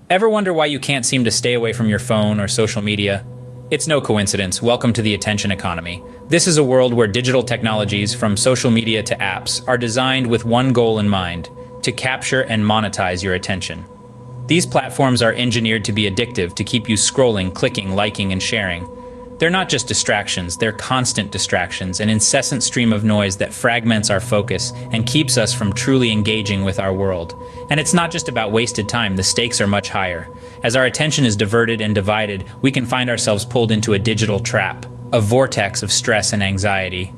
Ever wonder why you can't seem to stay away from your phone or social media? It's no coincidence. Welcome to the attention economy. This is a world where digital technologies, from social media to apps, are designed with one goal in mind: to capture and monetize your attention. These platforms are engineered to be addictive, to keep you scrolling, clicking, liking, and sharing. They're not just distractions, they're constant distractions, an incessant stream of noise that fragments our focus and keeps us from truly engaging with our world. And it's not just about wasted time, the stakes are much higher. As our attention is diverted and divided, we can find ourselves pulled into a digital trap, a vortex of stress and anxiety.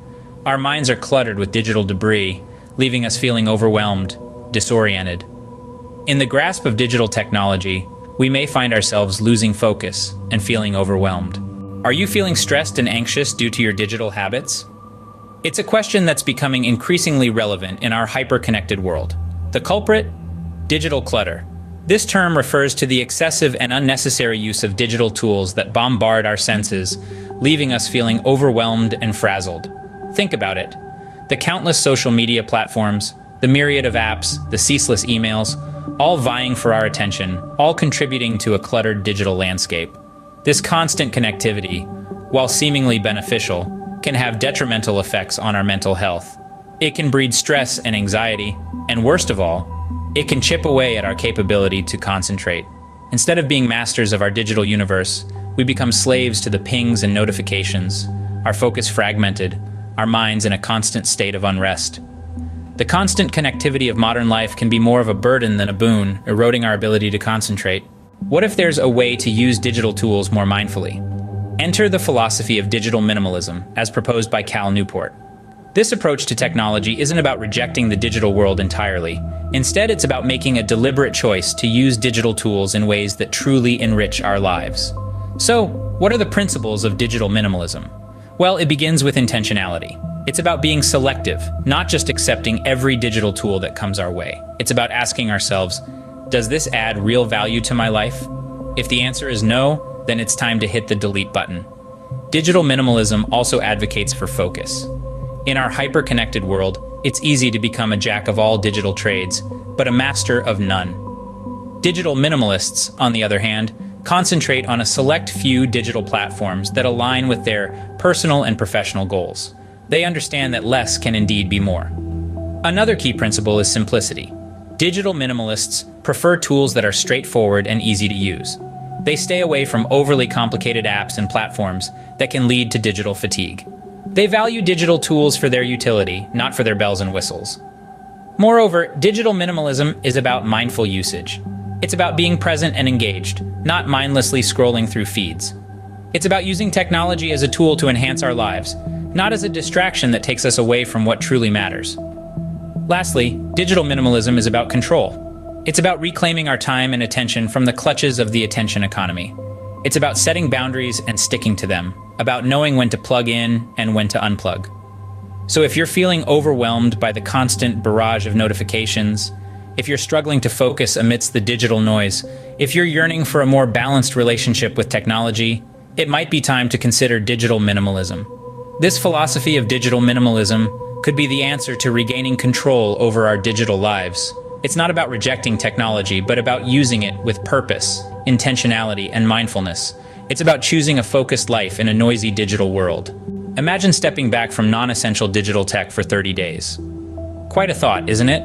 Our minds are cluttered with digital debris, leaving us feeling overwhelmed, disoriented. In the grasp of digital technology, we may find ourselves losing focus and feeling overwhelmed. Are you feeling stressed and anxious due to your digital habits? It's a question that's becoming increasingly relevant in our hyper-connected world. The culprit? Digital clutter. This term refers to the excessive and unnecessary use of digital tools that bombard our senses, leaving us feeling overwhelmed and frazzled. Think about it. The countless social media platforms, the myriad of apps, the ceaseless emails, all vying for our attention, all contributing to a cluttered digital landscape. This constant connectivity, while seemingly beneficial, can have detrimental effects on our mental health. It can breed stress and anxiety, and worst of all, it can chip away at our capability to concentrate. Instead of being masters of our digital universe, we become slaves to the pings and notifications, our focus fragmented, our minds in a constant state of unrest. The constant connectivity of modern life can be more of a burden than a boon, eroding our ability to concentrate. What if there's a way to use digital tools more mindfully? Enter the philosophy of digital minimalism, as proposed by Cal Newport. This approach to technology isn't about rejecting the digital world entirely. Instead, it's about making a deliberate choice to use digital tools in ways that truly enrich our lives. So, what are the principles of digital minimalism? Well, it begins with intentionality. It's about being selective, not just accepting every digital tool that comes our way. It's about asking ourselves, does this add real value to my life? If the answer is no, then it's time to hit the delete button. Digital minimalism also advocates for focus. In our hyper-connected world, it's easy to become a jack of all digital trades, but a master of none. Digital minimalists, on the other hand, concentrate on a select few digital platforms that align with their personal and professional goals. They understand that less can indeed be more. Another key principle is simplicity. Digital minimalists prefer tools that are straightforward and easy to use. They stay away from overly complicated apps and platforms that can lead to digital fatigue. They value digital tools for their utility, not for their bells and whistles. Moreover, digital minimalism is about mindful usage. It's about being present and engaged, not mindlessly scrolling through feeds. It's about using technology as a tool to enhance our lives, not as a distraction that takes us away from what truly matters. Lastly, digital minimalism is about control. It's about reclaiming our time and attention from the clutches of the attention economy. It's about setting boundaries and sticking to them, about knowing when to plug in and when to unplug. So if you're feeling overwhelmed by the constant barrage of notifications, if you're struggling to focus amidst the digital noise, if you're yearning for a more balanced relationship with technology, it might be time to consider digital minimalism. This philosophy of digital minimalism could be the answer to regaining control over our digital lives. It's not about rejecting technology, but about using it with purpose, intentionality, and mindfulness. It's about choosing a focused life in a noisy digital world. Imagine stepping back from non-essential digital tech for 30 days. Quite a thought, isn't it?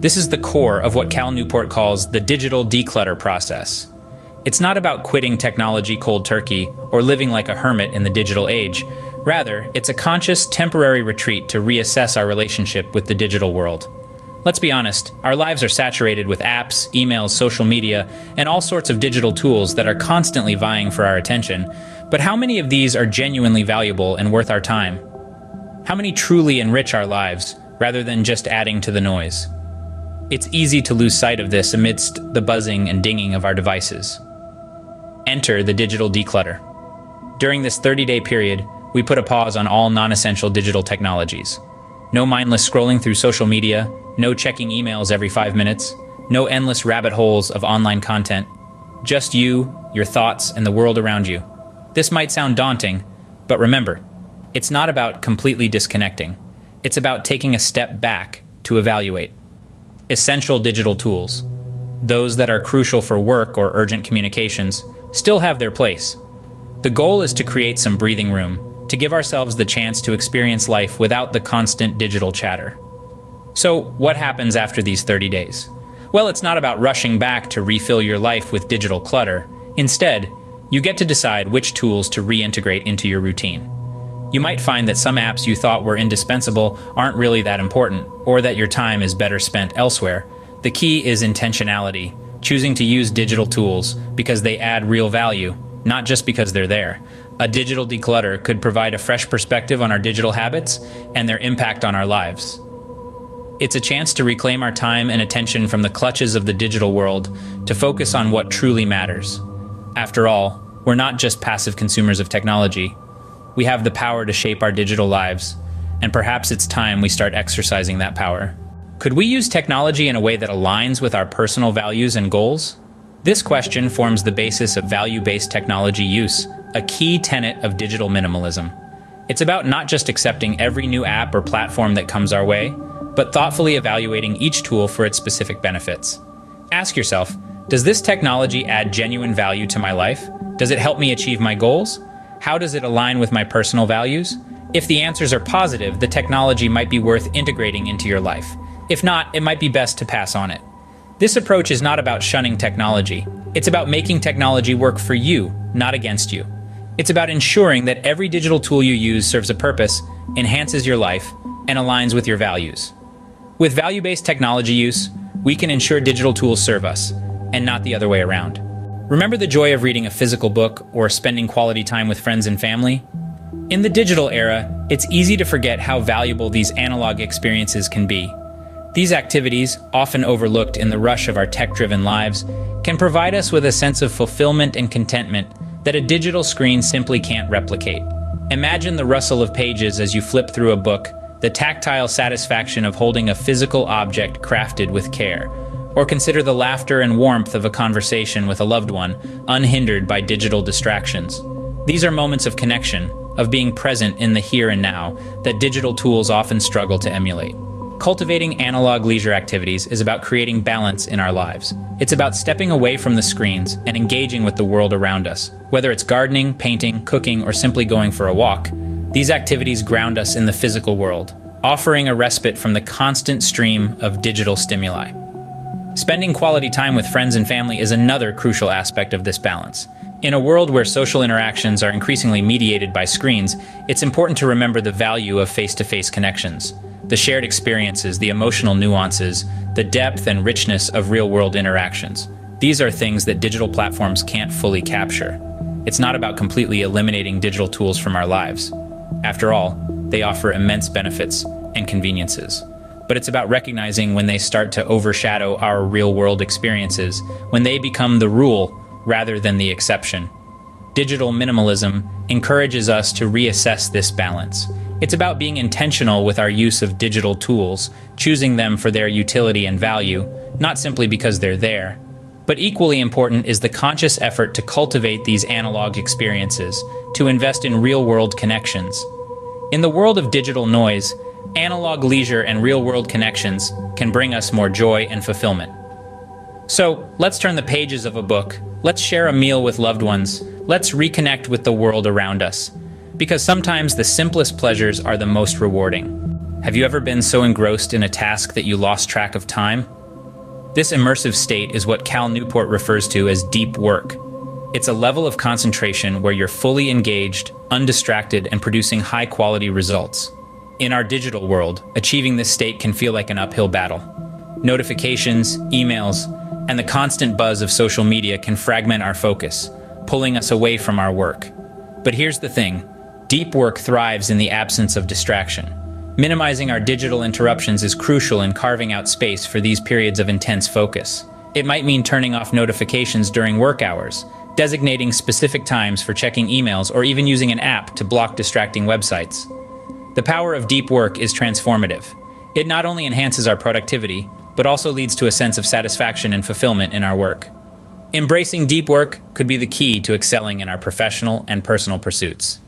This is the core of what Cal Newport calls the digital declutter process. It's not about quitting technology cold turkey or living like a hermit in the digital age. Rather, it's a conscious, temporary retreat to reassess our relationship with the digital world. Let's be honest, our lives are saturated with apps, emails, social media, and all sorts of digital tools that are constantly vying for our attention. But how many of these are genuinely valuable and worth our time? How many truly enrich our lives, rather than just adding to the noise? It's easy to lose sight of this amidst the buzzing and dinging of our devices. Enter the digital declutter. During this 30-day period, we put a pause on all non-essential digital technologies. No mindless scrolling through social media, no checking emails every 5 minutes, no endless rabbit holes of online content. Just you, your thoughts, and the world around you. This might sound daunting, but remember, it's not about completely disconnecting. It's about taking a step back to evaluate. Essential digital tools. those that are crucial for work or urgent communications, still have their place. The goal is to create some breathing room, to give ourselves the chance to experience life without the constant digital chatter. So, what happens after these 30 days? Well, it's not about rushing back to refill your life with digital clutter. Instead, you get to decide which tools to reintegrate into your routine. You might find that some apps you thought were indispensable aren't really that important, or that your time is better spent elsewhere. The key is intentionality, choosing to use digital tools because they add real value, not just because they're there. A digital declutter could provide a fresh perspective on our digital habits and their impact on our lives. It's a chance to reclaim our time and attention from the clutches of the digital world to focus on what truly matters. After all, we're not just passive consumers of technology. We have the power to shape our digital lives, and perhaps it's time we start exercising that power. Could we use technology in a way that aligns with our personal values and goals? This question forms the basis of value-based technology use, a key tenet of digital minimalism. It's about not just accepting every new app or platform that comes our way, but thoughtfully evaluating each tool for its specific benefits. Ask yourself, does this technology add genuine value to my life? Does it help me achieve my goals? How does it align with my personal values? If the answers are positive, the technology might be worth integrating into your life. If not, it might be best to pass on it. This approach is not about shunning technology. It's about making technology work for you, not against you. It's about ensuring that every digital tool you use serves a purpose, enhances your life, and aligns with your values. With value-based technology use, we can ensure digital tools serve us, and not the other way around. Remember the joy of reading a physical book or spending quality time with friends and family? In the digital era, it's easy to forget how valuable these analog experiences can be. These activities, often overlooked in the rush of our tech-driven lives, can provide us with a sense of fulfillment and contentment that a digital screen simply can't replicate. Imagine the rustle of pages as you flip through a book, the tactile satisfaction of holding a physical object crafted with care. Or consider the laughter and warmth of a conversation with a loved one, unhindered by digital distractions. These are moments of connection, of being present in the here and now, that digital tools often struggle to emulate. Cultivating analog leisure activities is about creating balance in our lives. It's about stepping away from the screens and engaging with the world around us. Whether it's gardening, painting, cooking, or simply going for a walk, these activities ground us in the physical world, offering a respite from the constant stream of digital stimuli. Spending quality time with friends and family is another crucial aspect of this balance. In a world where social interactions are increasingly mediated by screens, it's important to remember the value of face-to-face connections. The shared experiences, the emotional nuances, the depth and richness of real-world interactions. These are things that digital platforms can't fully capture. It's not about completely eliminating digital tools from our lives. After all, they offer immense benefits and conveniences. But it's about recognizing when they start to overshadow our real-world experiences, when they become the rule rather than the exception. Digital minimalism encourages us to reassess this balance. It's about being intentional with our use of digital tools, choosing them for their utility and value, not simply because they're there. But equally important is the conscious effort to cultivate these analog experiences, to invest in real-world connections. In the world of digital noise, analog leisure and real-world connections can bring us more joy and fulfillment. So, let's turn the pages of a book. Let's share a meal with loved ones. Let's reconnect with the world around us. Because sometimes the simplest pleasures are the most rewarding. Have you ever been so engrossed in a task that you lost track of time? This immersive state is what Cal Newport refers to as deep work. It's a level of concentration where you're fully engaged, undistracted, and producing high-quality results. In our digital world, achieving this state can feel like an uphill battle. Notifications, emails, and the constant buzz of social media can fragment our focus, pulling us away from our work. But here's the thing, deep work thrives in the absence of distraction. Minimizing our digital interruptions is crucial in carving out space for these periods of intense focus. It might mean turning off notifications during work hours, designating specific times for checking emails, or even using an app to block distracting websites. The power of deep work is transformative. It not only enhances our productivity, but also leads to a sense of satisfaction and fulfillment in our work. Embracing deep work could be the key to excelling in our professional and personal pursuits.